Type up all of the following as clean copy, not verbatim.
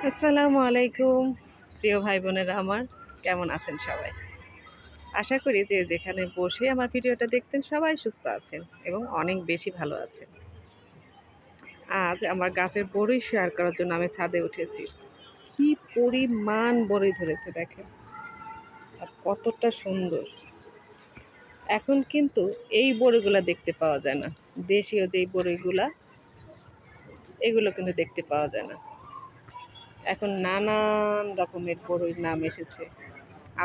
আসসালামু আলাইকুম প্রিয় ভাই বোনেরা আমার, কেমন আছেন সবাই? আশা করি যে যেখানে বসে আমার ভিডিওটা দেখছেন সবাই সুস্থ আছেন এবং অনেক বেশি ভালো আছেন। আজ আমার গাছের বড়ই শেয়ার করার জন্য আমি ছাদে উঠেছি। কি পরিমাণ বড়ই ধরেছে দেখেন, আর কতটা সুন্দর। এখন কিন্তু এই বড়ইগুলা দেখতে পাওয়া যায় না। দেশীয় যেই বড়ইগুলা, এগুলো কিন্তু দেখতে পাওয়া যায় না। এখন নানান রকমের বড়ইর নাম এসেছে।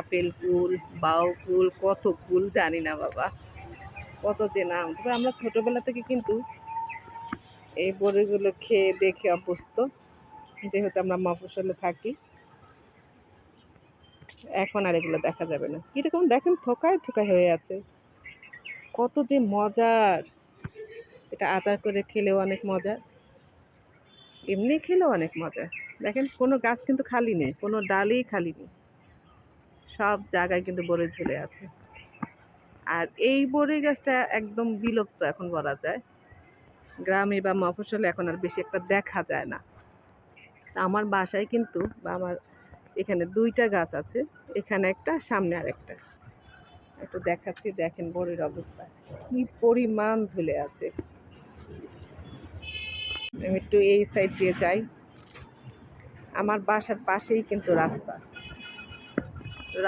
আপেল কুল, বাউ কুল, কত কুল জানি না বাবা, কত যে নাম। তবে আমরা ছোটবেলা থেকে কিন্তু এই বড়িগুলো খেয়ে দেখে অভ্যস্ত, যেহেতু আমরা মফস্বলে থাকি। এখন আর এগুলো দেখা যাবে না। কিরকম দেখেন, থোকায় থোকায় হয়ে আছে, কত যে মজার। এটা আচার করে খেলেও অনেক মজা, এমনি খেলেও অনেক মজা। দেখেন, কোনো গাছ কিন্তু খালি নেই, কোনো ডালই খালি নেই, সব জায়গায় কিন্তু বড়ি ঝুলে আছে। আর এই বড়ি গাছটা একদম বিলুপ্ত এখন বলা যায়। গ্রামে বা মফস্বলে এখন আর বেশি একটা দেখা যায় না। তা আমার বাসায় কিন্তু, বা আমার এখানে ২টা গাছ আছে, এখানে একটা, সামনে আরেকটা। একটু দেখাচ্ছি, দেখেন বড়ির অবস্থা কি পরিমাণ ঝুলে আছে। আমি একটু এই সাইড দিয়ে যাই। আমার বাসার পাশেই কিন্তু রাস্তা,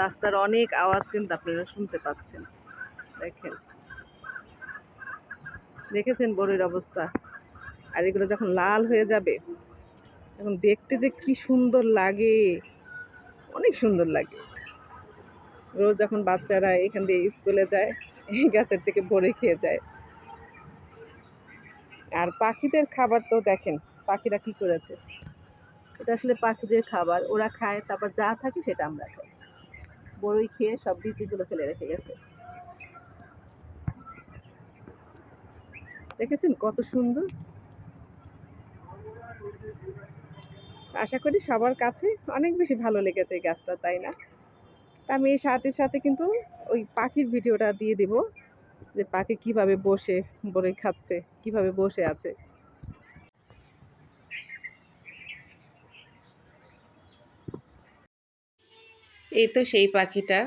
রাস্তার অনেক আওয়াজ কিন্তু আপনারা শুনতে পাচ্ছেন। দেখেন, দেখেছেন বড়ির অবস্থা? আর এগুলো যখন লাল হয়ে যাবে, তখন দেখতে যে কি সুন্দর লাগে, অনেক সুন্দর লাগে। রোজ যখন বাচ্চারা এখান দিয়ে স্কুলে যায়, এই গাছের থেকে বড়ি খেয়ে যায়। আর পাখিদের খাবার তো দেখেন, পাখিরা কি করেছে। এটা আসলে পাখিদের খাবার, ওরা খায়, তারপর যা থাকে সেটা আমরা খাই। বড়ই খেয়ে সব বীজগুলো ফেলে রেখে গেছে। দেখেছেন কত সুন্দর। আশা করি সবার কাছে অনেক বেশি ভালো লেগেছে এই গাছটা, তাই না? তা আমি এর সাথে সাথে কিন্তু ওই পাখির ভিডিওটা দিয়ে দিব, যে পাখি কিভাবে বসে বড়ই খাচ্ছে, কিভাবে বসে আছে। এই তো সেই পাখিটা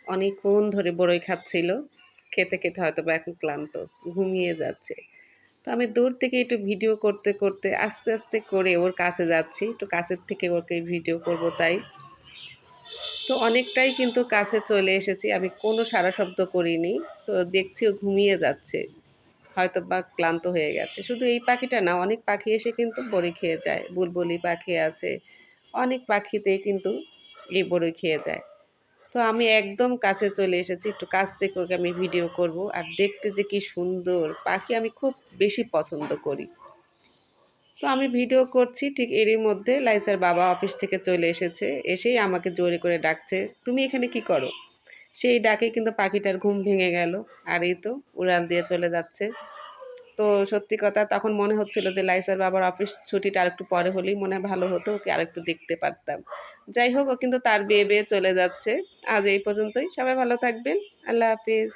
অনেকক্ষণ ধরে বড়ই খাচ্ছিল। খেতে খেতে হয়তো বা এখন ক্লান্ত, ঘুমিয়ে যাচ্ছে। তো আমি দূর থেকে একটু ভিডিও করতে করতে আস্তে আস্তে করে ওর কাছে যাচ্ছি, একটু কাছের থেকে ওকে ভিডিও করব তাই। তো অনেকটাই কিন্তু কাছে চলে এসেছি, আমি কোনো সাড়া শব্দ করিনি। তো দেখছি ও ঘুমিয়ে যাচ্ছে, হয়তো বা ক্লান্ত হয়ে গেছে। শুধু এই পাখিটা না, অনেক পাখি এসে কিন্তু বড়ি খেয়ে যায়। বুলবুলি পাখি আছে, অনেক পাখিতেই কিন্তু এই বড়ি খেয়ে যায়। তো আমি একদম কাছে চলে এসেছি, একটু কাছ থেকে ওকে আমি ভিডিও করব। আর দেখতে যে কি সুন্দর পাখি, আমি খুব বেশি পছন্দ করি। তো আমি ভিডিও করছি, ঠিক এরই মধ্যে লাইসার বাবা অফিস থেকে চলে এসেছে। এসেই আমাকে জোরে করে ডাকছে, তুমি এখানে কি করো? সেই ডাকে কিন্তু পাখিটার ঘুম ভেঙে গেল। আর এই তো উড়াল দিয়ে চলে যাচ্ছে। তো সত্যি কথা, তখন মনে হচ্ছিল যে লাইসার বাবার অফিস ছুটিটা আরেকটু পরে হলেই মনে হয় ভালো হতো, ওকে আরেকটু দেখতে পারতাম। যাই হোক, ও কিন্তু তার বেয়ে বেয়ে চলে যাচ্ছে। আজ এই পর্যন্তই, সবাই ভালো থাকবেন। আল্লাহ হাফিজ।